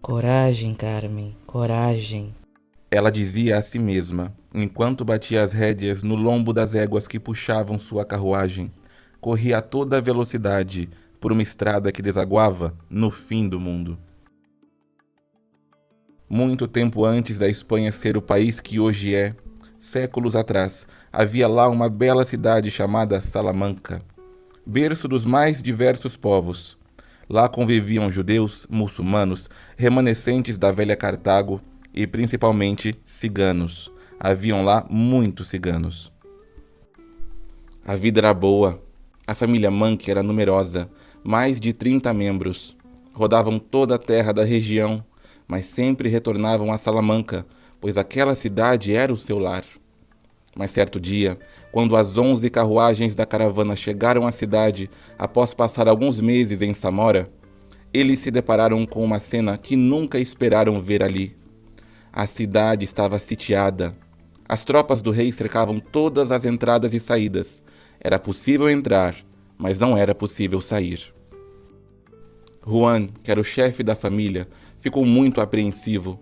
Coragem, Carmen, coragem. Ela dizia a si mesma, enquanto batia as rédeas no lombo das éguas que puxavam sua carruagem. Corria a toda velocidade por uma estrada que desaguava no fim do mundo. Muito tempo antes da Espanha ser o país que hoje é, séculos atrás, havia lá uma bela cidade chamada Salamanca, berço dos mais diversos povos. Lá conviviam judeus, muçulmanos, remanescentes da velha Cartago e principalmente ciganos. Haviam lá muitos ciganos. A vida era boa. A família Manque era numerosa, mais de 30 membros. Rodavam toda a terra da região, mas sempre retornavam a Salamanca, pois aquela cidade era o seu lar. Mas certo dia, quando as 11 carruagens da caravana chegaram à cidade após passar alguns meses em Samora, eles se depararam com uma cena que nunca esperaram ver ali. A cidade estava sitiada. As tropas do rei cercavam todas as entradas e saídas. Era possível entrar, mas não era possível sair. Juan, que era o chefe da família, ficou muito apreensivo,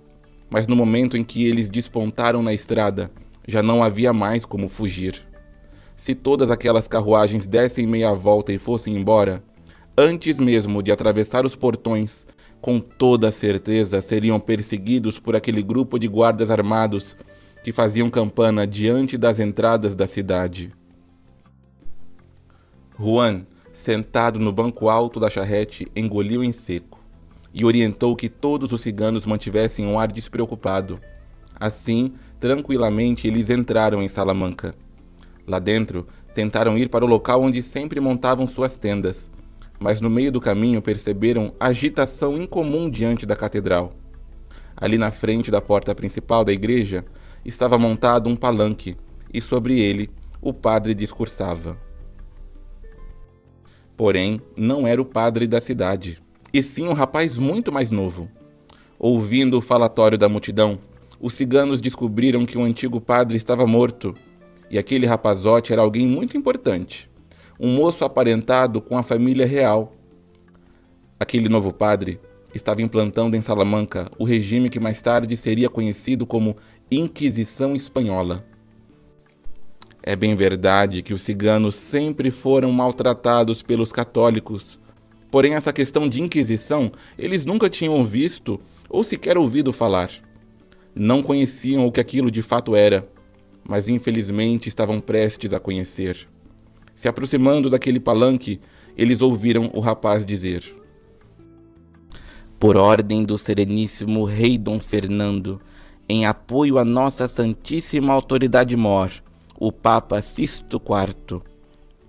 mas no momento em que eles despontaram na estrada, já não havia mais como fugir. Se todas aquelas carruagens dessem meia volta e fossem embora, antes mesmo de atravessar os portões, com toda certeza seriam perseguidos por aquele grupo de guardas armados que faziam campana diante das entradas da cidade. Juan, sentado no banco alto da charrete, engoliu em seco e orientou que todos os ciganos mantivessem um ar despreocupado. Assim, tranquilamente, eles entraram em Salamanca. Lá dentro, tentaram ir para o local onde sempre montavam suas tendas, mas no meio do caminho perceberam agitação incomum diante da catedral. Ali na frente da porta principal da igreja estava montado um palanque e sobre ele o padre discursava. Porém, não era o padre da cidade, e sim um rapaz muito mais novo. Ouvindo o falatório da multidão, os ciganos descobriram que o antigo padre estava morto, e aquele rapazote era alguém muito importante, um moço aparentado com a família real. Aquele novo padre estava implantando em Salamanca o regime que mais tarde seria conhecido como Inquisição Espanhola. É bem verdade que os ciganos sempre foram maltratados pelos católicos, porém essa questão de Inquisição eles nunca tinham visto ou sequer ouvido falar. Não conheciam o que aquilo de fato era, mas infelizmente estavam prestes a conhecer. Se aproximando daquele palanque, eles ouviram o rapaz dizer: Por ordem do Sereníssimo Rei Dom Fernando, em apoio à nossa Santíssima Autoridade Mor, o Papa Sisto IV,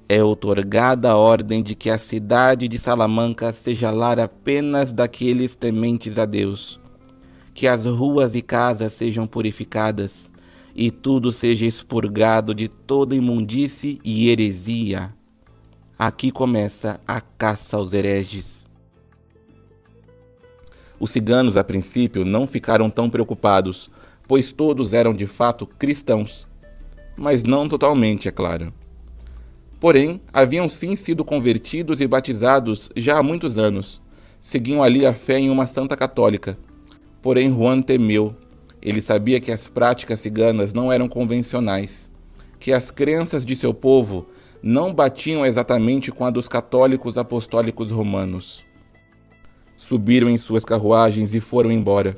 é outorgada a ordem de que a cidade de Salamanca seja lar apenas daqueles tementes a Deus, que as ruas e casas sejam purificadas, e tudo seja expurgado de toda imundície e heresia. Aqui começa a caça aos hereges. Os ciganos, a princípio, não ficaram tão preocupados, pois todos eram de fato cristãos, mas não totalmente, é claro. Porém, haviam sim sido convertidos e batizados já há muitos anos. Seguiam ali a fé em uma santa católica. Porém, Juan temeu. Ele sabia que as práticas ciganas não eram convencionais, que as crenças de seu povo não batiam exatamente com a dos católicos apostólicos romanos. Subiram em suas carruagens e foram embora.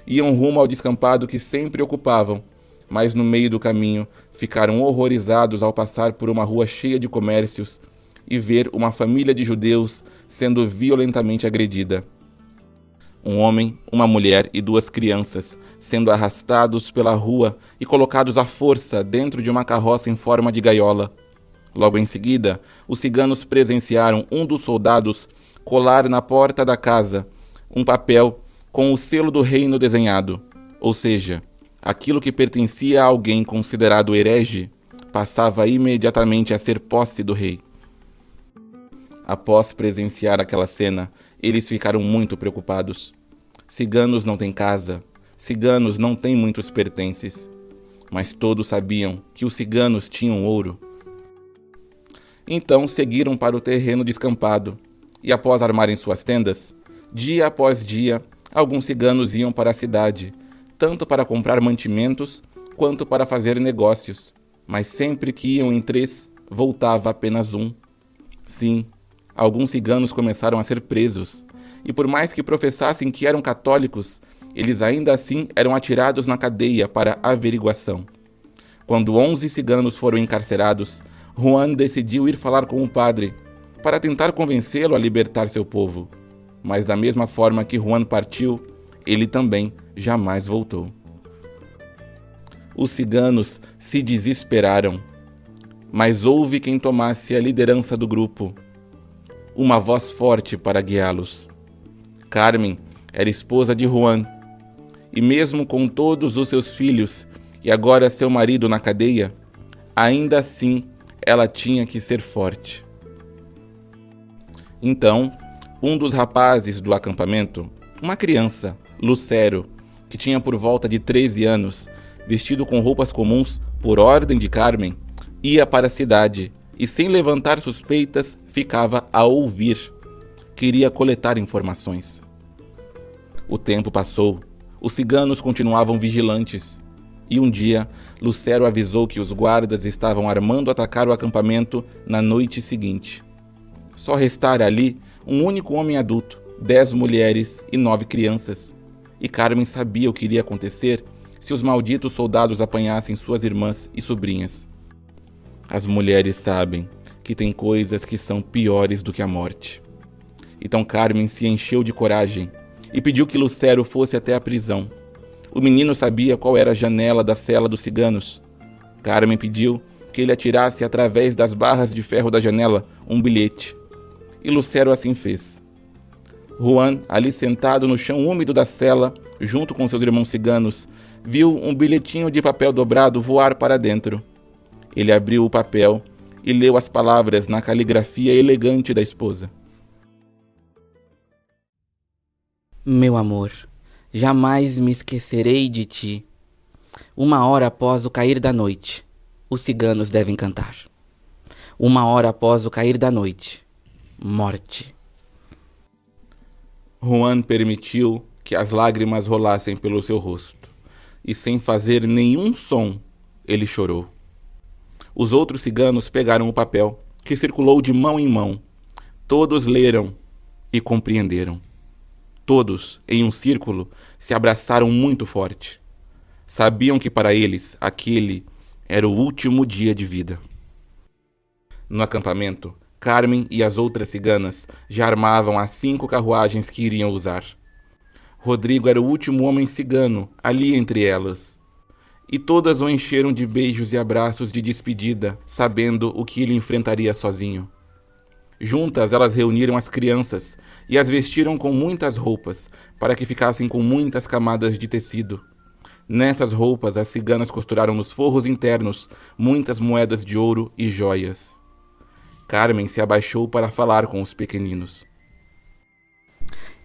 Iam rumo ao descampado que sempre ocupavam, mas no meio do caminho ficaram horrorizados ao passar por uma rua cheia de comércios e ver uma família de judeus sendo violentamente agredida. Um homem, uma mulher e 2 crianças sendo arrastados pela rua e colocados à força dentro de uma carroça em forma de gaiola. Logo em seguida, os ciganos presenciaram um dos soldados colar na porta da casa um papel com o selo do reino desenhado, ou seja, aquilo que pertencia a alguém considerado herege passava imediatamente a ser posse do rei. Após presenciar aquela cena, eles ficaram muito preocupados. Ciganos não têm casa, ciganos não têm muitos pertences, mas todos sabiam que os ciganos tinham ouro. Então seguiram para o terreno descampado, e após armarem suas tendas, dia após dia, Alguns ciganos iam para a cidade, tanto para comprar mantimentos quanto para fazer negócios, mas sempre que iam em 3, voltava apenas um. Sim, alguns ciganos começaram a ser presos, e por mais que professassem que eram católicos, eles ainda assim eram atirados na cadeia para averiguação. Quando 11 ciganos foram encarcerados, Juan decidiu ir falar com o padre, para tentar convencê-lo a libertar seu povo. Mas da mesma forma que Juan partiu, ele também jamais voltou. Os ciganos se desesperaram, mas houve quem tomasse a liderança do grupo, uma voz forte para guiá-los. Carmen era esposa de Juan, e mesmo com todos os seus filhos e agora seu marido na cadeia, ainda assim ela tinha que ser forte. Então, um dos rapazes do acampamento, uma criança, Lucero, que tinha por volta de 13 anos, vestido com roupas comuns por ordem de Carmen, ia para a cidade e, sem levantar suspeitas, ficava a ouvir. Queria coletar informações. O tempo passou. Os ciganos continuavam vigilantes. E um dia, Lucero avisou que os guardas estavam armando atacar o acampamento na noite seguinte. Só restara ali um único homem adulto, 10 mulheres e 9 crianças. E Carmen sabia o que iria acontecer se os malditos soldados apanhassem suas irmãs e sobrinhas. As mulheres sabem que tem coisas que são piores do que a morte. Então Carmen se encheu de coragem e pediu que Lucero fosse até a prisão. O menino sabia qual era a janela da cela dos ciganos. Carmen pediu que ele atirasse através das barras de ferro da janela um bilhete. E Lucero assim fez. Juan, ali sentado no chão úmido da cela, junto com seus irmãos ciganos, viu um bilhetinho de papel dobrado voar para dentro. Ele abriu o papel e leu as palavras na caligrafia elegante da esposa. Meu amor, jamais me esquecerei de ti. 1 hora após o cair da noite, os ciganos devem cantar. 1 hora após o cair da noite, morte. Juan permitiu que as lágrimas rolassem pelo seu rosto, e sem fazer nenhum som, ele chorou. Os outros ciganos pegaram o papel, que circulou de mão em mão. Todos leram e compreenderam. Todos, em um círculo, se abraçaram muito forte. Sabiam que para eles, aquele era o último dia de vida. No acampamento, Carmen e as outras ciganas já armavam as 5 carruagens que iriam usar. Rodrigo era o último homem cigano ali entre elas. E todas o encheram de beijos e abraços de despedida, sabendo o que ele enfrentaria sozinho. Juntas, elas reuniram as crianças e as vestiram com muitas roupas, para que ficassem com muitas camadas de tecido. Nessas roupas, as ciganas costuraram nos forros internos muitas moedas de ouro e joias. Carmen se abaixou para falar com os pequeninos.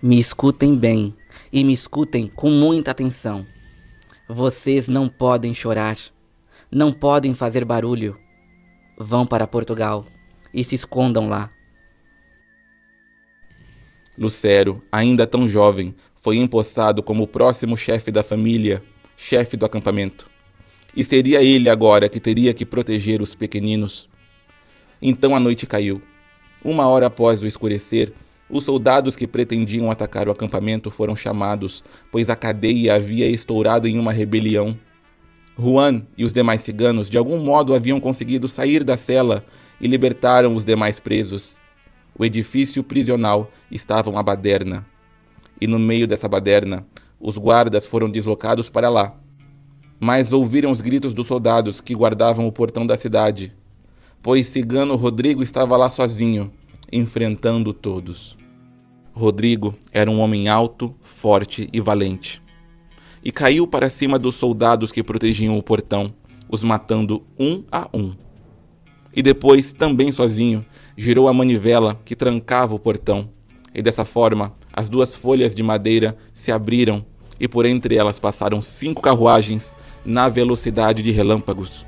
Me escutem bem e me escutem com muita atenção. Vocês não podem chorar, não podem fazer barulho. Vão para Portugal e se escondam lá. Lucero, ainda tão jovem, foi empossado como o próximo chefe da família, chefe do acampamento. E seria ele agora que teria que proteger os pequeninos. Então a noite caiu. 1 hora após o escurecer, os soldados que pretendiam atacar o acampamento foram chamados, pois a cadeia havia estourado em uma rebelião. Juan e os demais ciganos de algum modo haviam conseguido sair da cela e libertaram os demais presos. O edifício prisional estava uma baderna. E no meio dessa baderna, os guardas foram deslocados para lá. Mas ouviram os gritos dos soldados que guardavam o portão da cidade, pois cigano Rodrigo estava lá sozinho, enfrentando todos. Rodrigo era um homem alto, forte e valente. E caiu para cima dos soldados que protegiam o portão, os matando um a um. E depois, também sozinho, girou a manivela que trancava o portão. E dessa forma, as 2 folhas de madeira se abriram e por entre elas passaram 5 carruagens na velocidade de relâmpagos.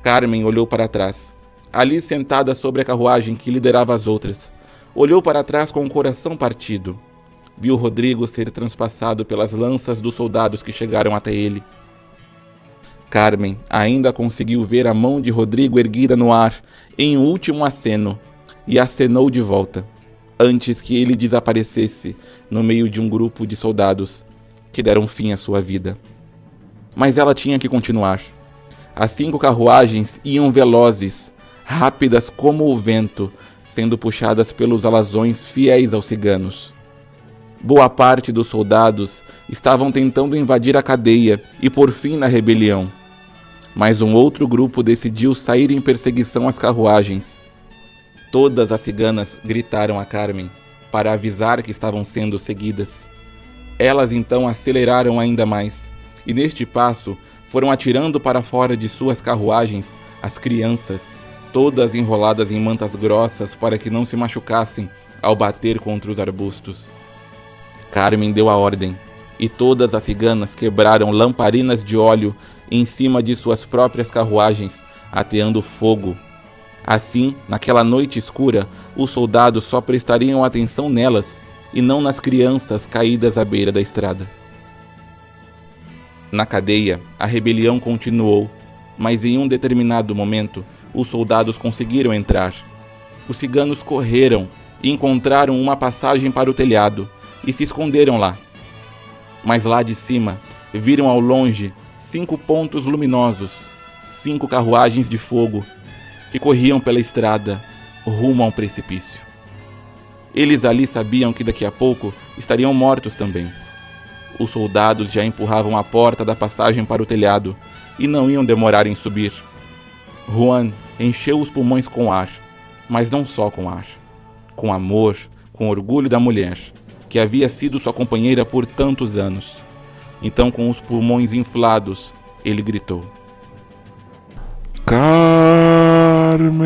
Carmen olhou para trás, ali sentada sobre a carruagem que liderava as outras. Olhou para trás com o coração partido. viu Rodrigo ser transpassado pelas lanças dos soldados que chegaram até ele. Carmen ainda conseguiu ver a mão de Rodrigo erguida no ar em um último aceno e acenou de volta, antes que ele desaparecesse no meio de um grupo de soldados que deram fim à sua vida. Mas ela tinha que continuar. As 5 carruagens iam velozes, rápidas como o vento, sendo puxadas pelos alazões fiéis aos ciganos. Boa parte dos soldados estavam tentando invadir a cadeia e pôr fim na rebelião. Mas um outro grupo decidiu sair em perseguição às carruagens. Todas as ciganas gritaram a Carmen para avisar que estavam sendo seguidas. Elas então aceleraram ainda mais, e neste passo foram atirando para fora de suas carruagens as crianças, todas enroladas em mantas grossas para que não se machucassem ao bater contra os arbustos. Carmen deu a ordem, e todas as ciganas quebraram lamparinas de óleo em cima de suas próprias carruagens, ateando fogo. Assim, naquela noite escura, os soldados só prestariam atenção nelas e não nas crianças caídas à beira da estrada. Na cadeia, a rebelião continuou, mas em um determinado momento, os soldados conseguiram entrar. Os ciganos correram e encontraram uma passagem para o telhado e se esconderam lá. Mas lá de cima, viram ao longe 5 pontos luminosos, 5 carruagens de fogo, que corriam pela estrada, rumo a um precipício. Eles ali sabiam que daqui a pouco estariam mortos também. Os soldados já empurravam a porta da passagem para o telhado e não iam demorar em subir. Juan encheu os pulmões com ar, mas não só com ar. Com amor, com orgulho da mulher, que havia sido sua companheira por tantos anos. Então, com os pulmões inflados, ele gritou: Carmen!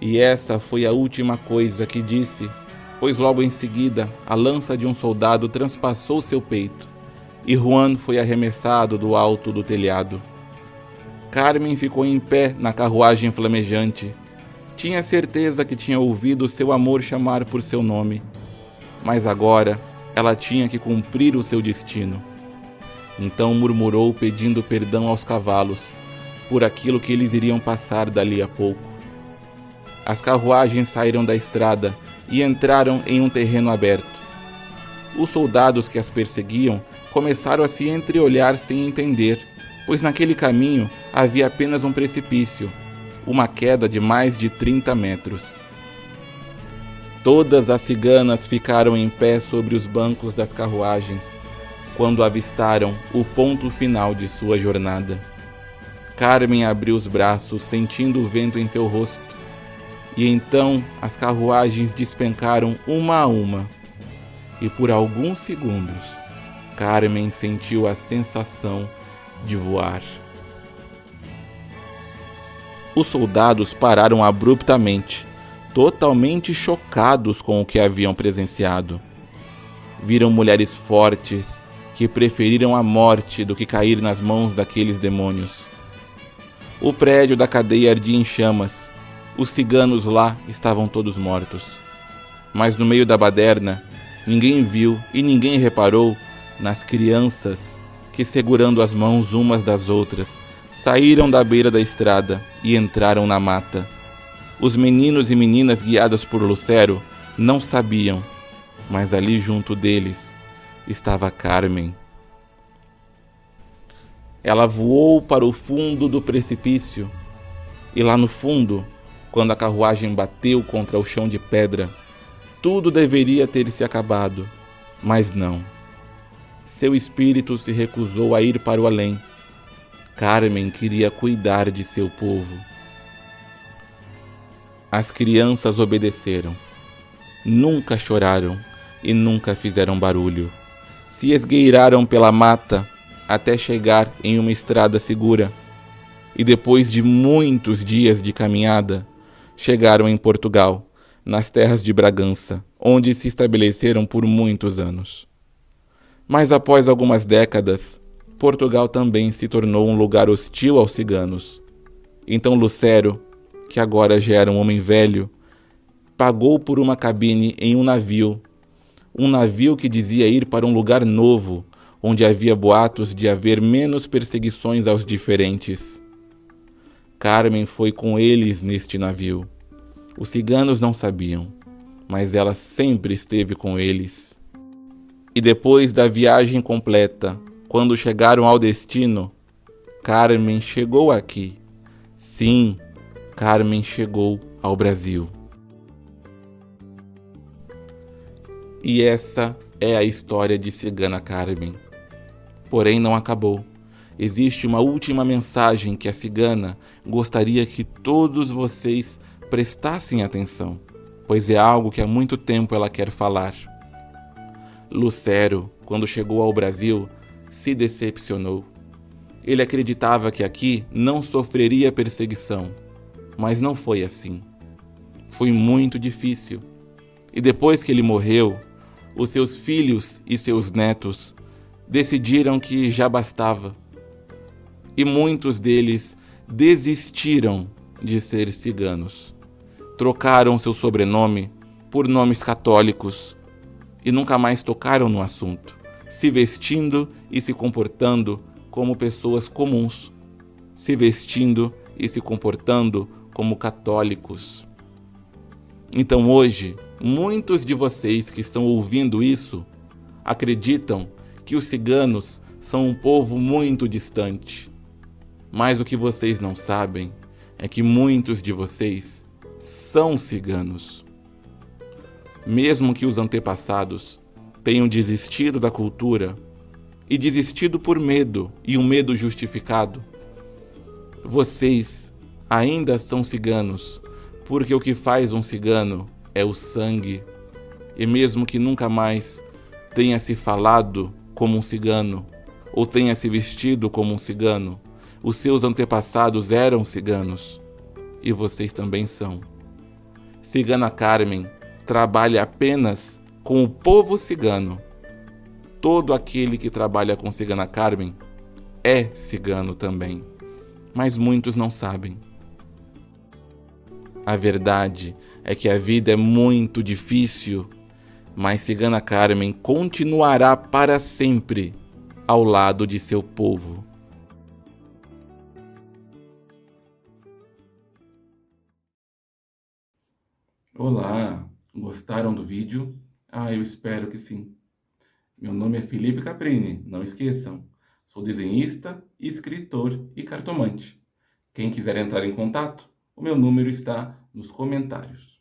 E essa foi a última coisa que disse, pois logo em seguida a lança de um soldado transpassou seu peito e Juan foi arremessado do alto do telhado. Carmen ficou em pé na carruagem flamejante. Tinha certeza que tinha ouvido seu amor chamar por seu nome, mas agora ela tinha que cumprir o seu destino. Então murmurou pedindo perdão aos cavalos por aquilo que eles iriam passar dali a pouco. As carruagens saíram da estrada e entraram em um terreno aberto. Os soldados que as perseguiam começaram a se entreolhar sem entender, pois naquele caminho havia apenas um precipício, uma queda de mais de 30 metros. Todas as ciganas ficaram em pé sobre os bancos das carruagens, quando avistaram o ponto final de sua jornada. Carmen abriu os braços, sentindo o vento em seu rosto, e então as carruagens despencaram uma a uma, e por alguns segundos, Carmen sentiu a sensação de voar. Os soldados pararam abruptamente, totalmente chocados com o que haviam presenciado. Viram mulheres fortes que preferiram a morte do que cair nas mãos daqueles demônios. O prédio da cadeia ardia em chamas. Os ciganos lá estavam todos mortos. Mas no meio da baderna, ninguém viu e ninguém reparou nas crianças que, segurando as mãos umas das outras, saíram da beira da estrada e entraram na mata. Os meninos e meninas guiados por Lucero não sabiam, mas ali junto deles estava Carmen. Ela voou para o fundo do precipício e lá no fundo, quando a carruagem bateu contra o chão de pedra, tudo deveria ter se acabado, mas não. Seu espírito se recusou a ir para o além. Carmen queria cuidar de seu povo. As crianças obedeceram. Nunca choraram e nunca fizeram barulho. Se esgueiraram pela mata até chegar em uma estrada segura. E depois de muitos dias de caminhada, chegaram em Portugal, nas terras de Bragança, onde se estabeleceram por muitos anos. Mas após algumas décadas, Portugal também se tornou um lugar hostil aos ciganos. Então Lucero, que agora já era um homem velho, pagou por uma cabine em um navio que dizia ir para um lugar novo, onde havia boatos de haver menos perseguições aos diferentes. Carmen foi com eles neste navio. Os ciganos não sabiam, mas ela sempre esteve com eles. E depois da viagem completa, quando chegaram ao destino, Carmen chegou aqui. Sim, Carmen chegou ao Brasil. E essa é a história de Cigana Carmen. Porém, não acabou. Existe uma última mensagem que a cigana gostaria que todos vocês prestassem atenção, pois é algo que há muito tempo ela quer falar. Lucero, quando chegou ao Brasil, se decepcionou. Ele acreditava que aqui não sofreria perseguição, mas não foi assim. Foi muito difícil. E depois que ele morreu, os seus filhos e seus netos decidiram que já bastava. E muitos deles desistiram de ser ciganos. Trocaram seu sobrenome por nomes católicos e nunca mais tocaram no assunto, se vestindo e se comportando como pessoas comuns, se vestindo e se comportando como católicos. Então hoje, muitos de vocês que estão ouvindo isso acreditam que os ciganos são um povo muito distante. Mas o que vocês não sabem é que muitos de vocês são ciganos. Mesmo que os antepassados tenham desistido da cultura e desistido por medo, e um medo justificado, vocês ainda são ciganos, porque o que faz um cigano é o sangue. E mesmo que nunca mais tenha se falado como um cigano, ou tenha se vestido como um cigano, os seus antepassados eram ciganos, e vocês também são. Cigana Carmen trabalha apenas com o povo cigano. Todo aquele que trabalha com Cigana Carmen é cigano também, mas muitos não sabem. A verdade é que a vida é muito difícil, mas Cigana Carmen continuará para sempre ao lado de seu povo. Olá, gostaram do vídeo? Eu espero que sim. Meu nome é Felipe Caprini, não esqueçam. Sou desenhista, escritor e cartomante. Quem quiser entrar em contato, o meu número está nos comentários.